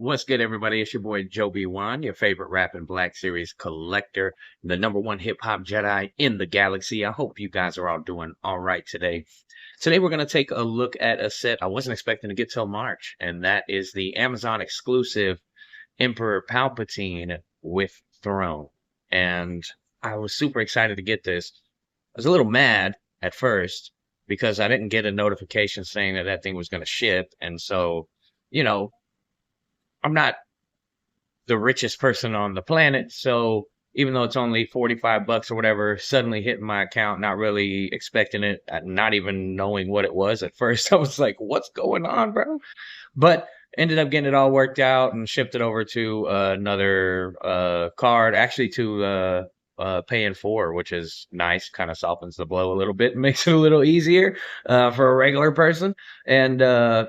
What's good, everybody? It's your boy Joe B1, your favorite Rap and Black Series collector, the #1 hip-hop Jedi in the galaxy. I hope you guys are all doing all right today. Today, we're going to take a look at a set I wasn't expecting to get till March, and that is the Amazon exclusive Emperor Palpatine with Throne. And I was super excited to get this. I was a little mad at first because I didn't get a notification saying that that thing was going to ship. And so, you know, I'm not the richest person on the planet. So even though it's only 45 bucks or whatever, suddenly hitting my account, not really expecting it, not even knowing what it was at first. I was like, what's going on, bro? But ended up getting it all worked out and shipped it over to another card, actually to Pay in 4, which is nice, kind of softens the blow a little bit, makes it a little easier for a regular person. And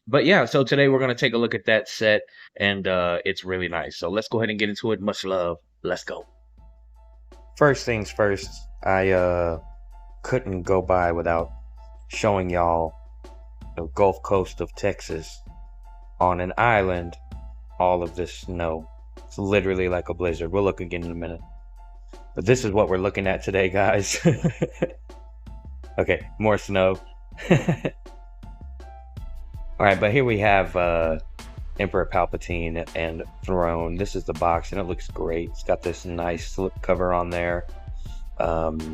but yeah, so today we're going to take a look at that set, and it's really nice. So let's go ahead and get into it. Much love. Let's go. First things first, I couldn't go by without showing y'all the Gulf Coast of Texas on an island, all of this snow. It's literally like a blizzard. We'll look again in a minute. But this is what we're looking at today, guys. Okay, more snow. All right, but here we have Emperor Palpatine and Throne. This is the box, and it looks great. It's got this nice slip cover on there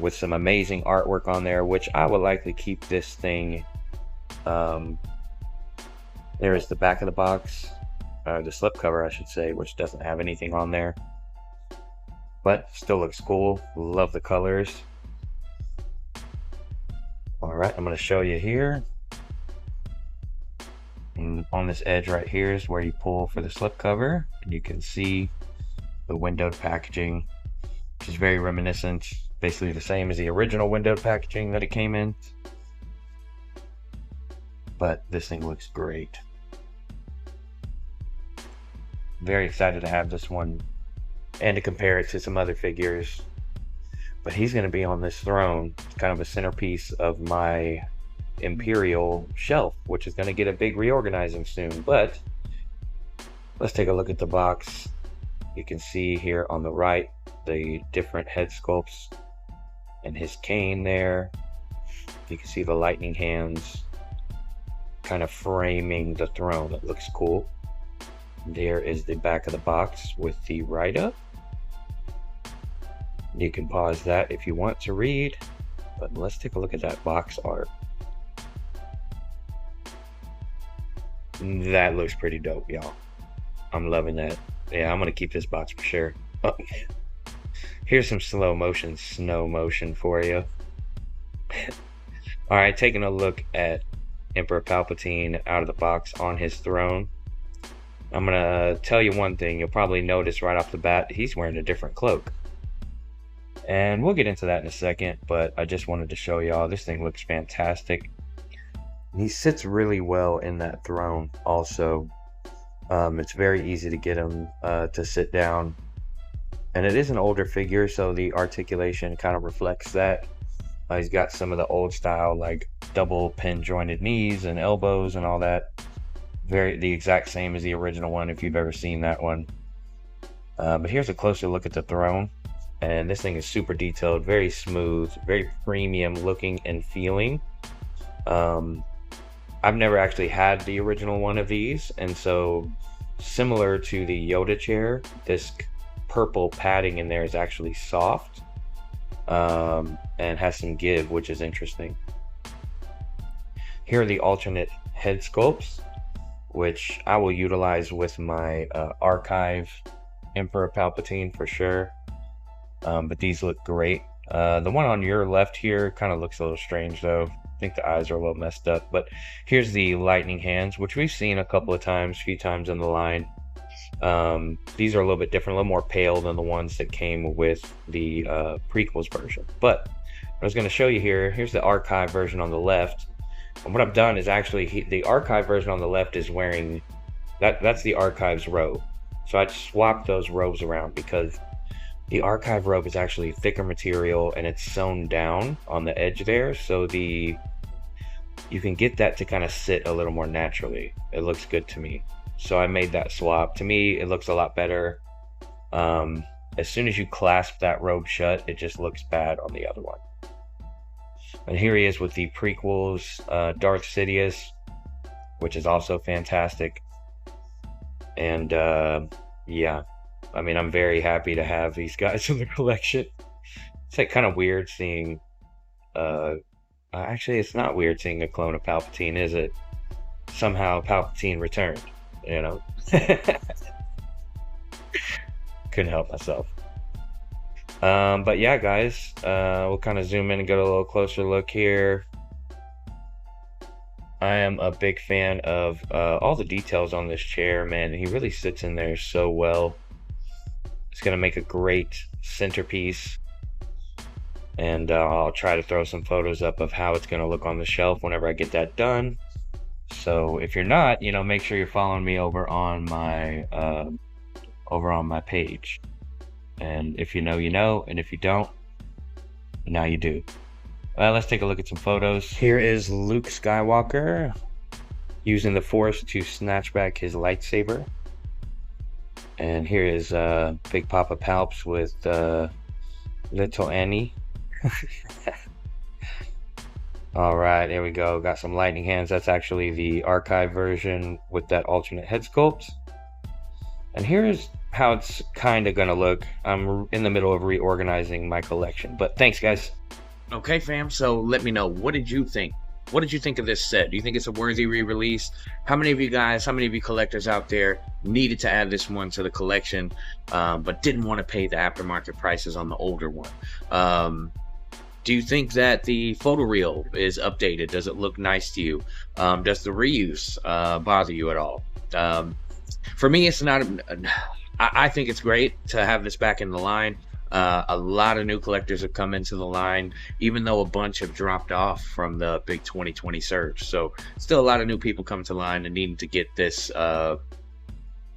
with some amazing artwork on there, which I would likely keep this thing. There is the back of the box, the slip cover, I should say, which doesn't have anything on there, but still looks cool. Love the colors. All right, I'm going to show you here. And on this edge right here is where you pull for the slipcover, and you can see the windowed packaging, which is very reminiscent, basically the same as the original windowed packaging that it came in. But this thing looks great. Very excited to have this one and to compare it to some other figures. But he's going to be on this throne. It's kind of a centerpiece of my Imperial shelf, which is going to get a big reorganizing soon. But let's take a look at the box. You can see here on the right the different head sculpts and his cane there. You can see the lightning hands kind of framing the throne. It looks cool. There is the back of the box with the write-up. You can pause that if you want to read, but let's take a look at that box art. That looks pretty dope, y'all. I'm loving that. Yeah, I'm gonna keep this box for sure. Oh, here's some slow motion snow motion for you. All right, taking a look at Emperor Palpatine out of the box on his throne. I'm gonna tell you one thing. You'll probably notice right off the bat, he's wearing a different cloak. And we'll get into that in a second, but I just wanted to show y'all this thing looks fantastic. He sits really well in that throne also. It's very easy to get him to sit down. And it is an older figure, so the articulation kind of reflects that. He's got some of the old style, like double pin jointed knees and elbows and all that. The exact same as the original one, if you've ever seen that one. But here's a closer look at the throne. And this thing is super detailed, very smooth, very premium looking and feeling. I've never actually had the original one of these, and so similar to the Yoda chair, this purple padding in there is actually soft and has some give, which is interesting. Here are the alternate head sculpts, which I will utilize with my archive Emperor Palpatine for sure. But these look great. The one on your left here kind of looks a little strange though. I think the eyes are a little messed up, but here's the lightning hands, which we've seen a couple of times, a few times in the line. These are a little bit different, a little more pale than the ones that came with the prequels version. But I was going to show you here, here's the archive version on the left. And what I've done is actually, the archive version on the left is wearing, that's the archive's robe. So I swapped those robes around because the archive robe is actually thicker material and it's sewn down on the edge there, so you can get that to kind of sit a little more naturally. It looks good to me. So I made that swap. To me, it looks a lot better. As soon as you clasp that robe shut, it just looks bad on the other one. And here he is with the prequels, Darth Sidious, which is also fantastic. And yeah, I mean, I'm very happy to have these guys in the collection. It's like kind of weird seeing, actually it's not weird seeing a clone of Palpatine, is it? Somehow Palpatine returned, you know? Couldn't help myself. But yeah, guys, we'll kind of zoom in and get a little closer look here. I am a big fan of all the details on this chair, man. He really sits in there so well. It's gonna make a great centerpiece. And I'll try to throw some photos up of how it's gonna look on the shelf whenever I get that done. So if you're not, you know, make sure you're following me over on my page. And if you know, you know, and if you don't, now you do. Let's take a look at some photos. Here is Luke Skywalker using the Force to snatch back his lightsaber. And here is Big Papa Palps with little Annie. All right, there we go. Got some lightning hands. That's actually the archive version with that alternate head sculpt. And here's how it's kind of gonna look. I'm in the middle of reorganizing my collection, but thanks, guys. Okay, fam, so let me know, what did you think? What did you think of this set? Do you think it's a worthy re-release? How many of you guys, how many of you collectors out there needed to add this one to the collection, but didn't want to pay the aftermarket prices on the older one? Do you think that the photoreal is updated? Does it look nice to you? Does the reuse bother you at all? For me, it's not. I think it's great to have this back in the line. A lot of new collectors have come into the line, even though a bunch have dropped off from the big 2020 surge. So still a lot of new people come to line and needing to get this.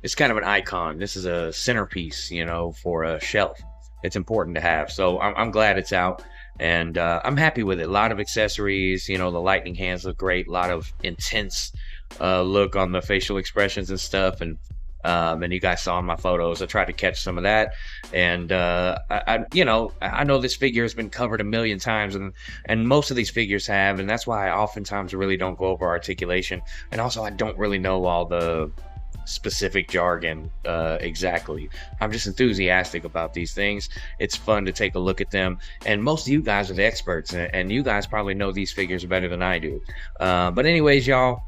It's kind of an icon. This is a centerpiece, you know, for a shelf. It's important to have. So I'm glad it's out. And I'm happy with it. A lot of accessories, you know, the lightning hands look great. A lot of intense look on the facial expressions and stuff. And you guys saw in my photos, I tried to catch some of that. And I know this figure has been covered a million times, and most of these figures have, and that's why I oftentimes really don't go over articulation. And also, I don't really know all the specific jargon exactly. I'm just enthusiastic about these things. It's fun to take a look at them, and most of you guys are the experts, and you guys probably know these figures better than I do. But anyways, y'all,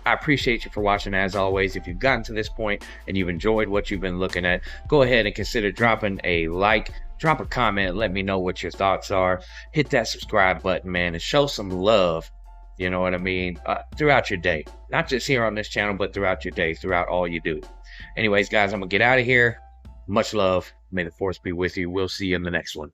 I appreciate you for watching. As always, if you've gotten to this point and you've enjoyed what you've been looking at, go ahead and consider dropping a like, drop a comment, let me know what your thoughts are. Hit that subscribe button, man, and show some love, you know what I mean, throughout your day. Not just here on this channel, but throughout your day, throughout all you do. Anyways, guys, I'm gonna get out of here. Much love. May the Force be with you. We'll see you in the next one.